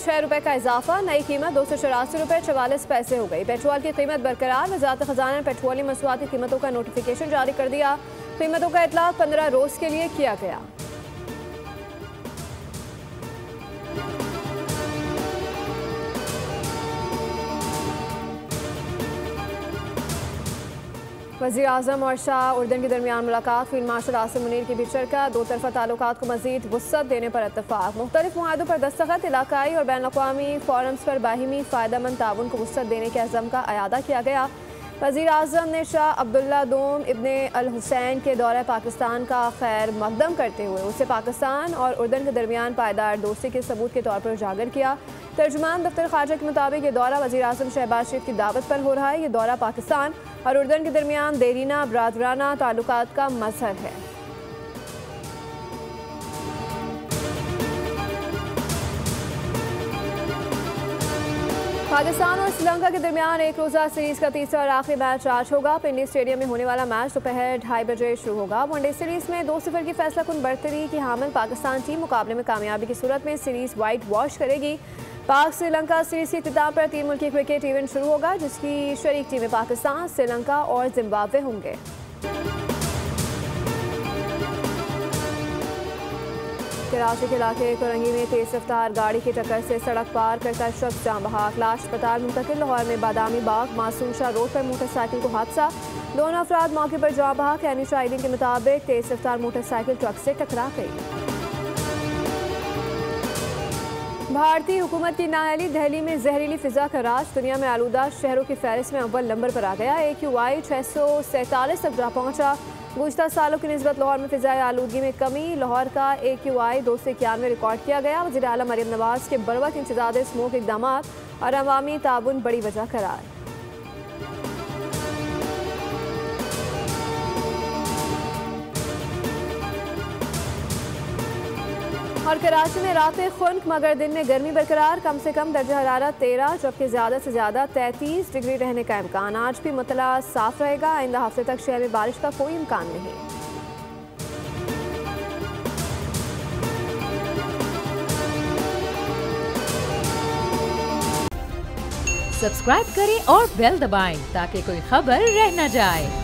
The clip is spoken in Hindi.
रुपए का इजाफा, नई कीमत 284 रुपए 44 पैसे हो गई। पेट्रोल की कीमत बरकरार। वजारत खजाना ने पेट्रोलियम मसनूआत की कीमतों का नोटिफिकेशन जारी कर दिया। कीमतों का इतलाक 15 रोज के लिए किया गया। वज़ीर आज़म और शाह उर्दन के दरमियान मुलाकात। फील्ड मार्शल आसिम मुनीर की भी शिरकत। दो तरफा ताल्लुकात को मज़ीद वुसअत देने पर इत्तफाक। मुख्तलिफ मुआहदों पर दस्तखत। इलाकाई और बैनुल-अक़वामी फोरम्स पर बाहिमी फ़ायदेमंद ताउन को वुसअत देने के अज़म का अयादा किया गया। वज़ीर आज़म ने शाह अब्दुल्ला दोम इब्ने अल हुसैन के दौरे पाकिस्तान का खैर मकदम करते हुए उसे पाकिस्तान और उर्दन के दरमियान पायदार दोस्ती के सबूत के तौर पर उजागर किया। तर्जुमान दफ्तर ख़ारजा के मुताबिक ये दौरा वज़ीर आज़म शहबाज शरीफ की दावत पर हो रहा है। ये दौरा पाकिस्तान और उर्दन के दरमियान देरीना बरादराना ताल्लुकात का मज़हर है। पाकिस्तान और श्रीलंका के दरमियान एक रोज़ा सीरीज़ का तीसरा और आखिरी मैच आज होगा। पिंडी स्टेडियम में होने वाला मैच दोपहर 2:30 बजे शुरू होगा। वनडे सीरीज़ में 2-0 की फैसलाकुन बढ़तरी की हामिल पाकिस्तान टीम मुकाबले में कामयाबी की सूरत में सीरीज़ वाइट वॉश करेगी। पाक श्रीलंका सीरीज़ के इख्तिताम पर 3 मुल्की क्रिकेट इवेंट शुरू होगा, जिसकी शरीक टीमें पाकिस्तान, श्रीलंका और जिम्बाब्वे होंगे। कराची के इलाके कोरंगी में तेज रफ्तार गाड़ी की टक्कर से सड़क पार करता शख्स जान बहक। लाश अस्पताल मुंतकिल। लाहौर में बादामी बाग मासूम शाह रोड पर मोटरसाइकिल को हादसा। दोनों अफराद मौके पर जान बहक। यानी शाहिदीन के मुताबिक तेज रफ्तार मोटरसाइकिल ट्रक से टकरा गई। भारतीय हुकूमत की नाअहली। दिल्ली में जहरीली फिजा का राज। दुनिया में आलूदा शहरों की फहरिस्त में अव्वल नंबर पर आ गया। AQI 647 तक जा पहुंचा। गुज़श्ता सालों की निस्बत लाहौर में फिजाई आलूदगी में कमी। लाहौर का AQI 291 रिकॉर्ड किया गया। वज़ीर आला मरियम नवाज के बरवक्त इंसदाद स्मोक इक़दाम और अवामी ताउन बड़ी वजह करार। और कराची में रातें खुनक मगर दिन में गर्मी बरकरार। कम से कम दर्जा हरारत 13 जबकि ज़्यादा से ज़्यादा 33 डिग्री रहने का इम्कान। आज भी मुतला साफ रहेगा। आइंदा हफ्ते तक शहर में बारिश का कोई इम्कान नहीं। सब्सक्राइब करें और बेल दबाएं ताकि कोई खबर रह न जाए।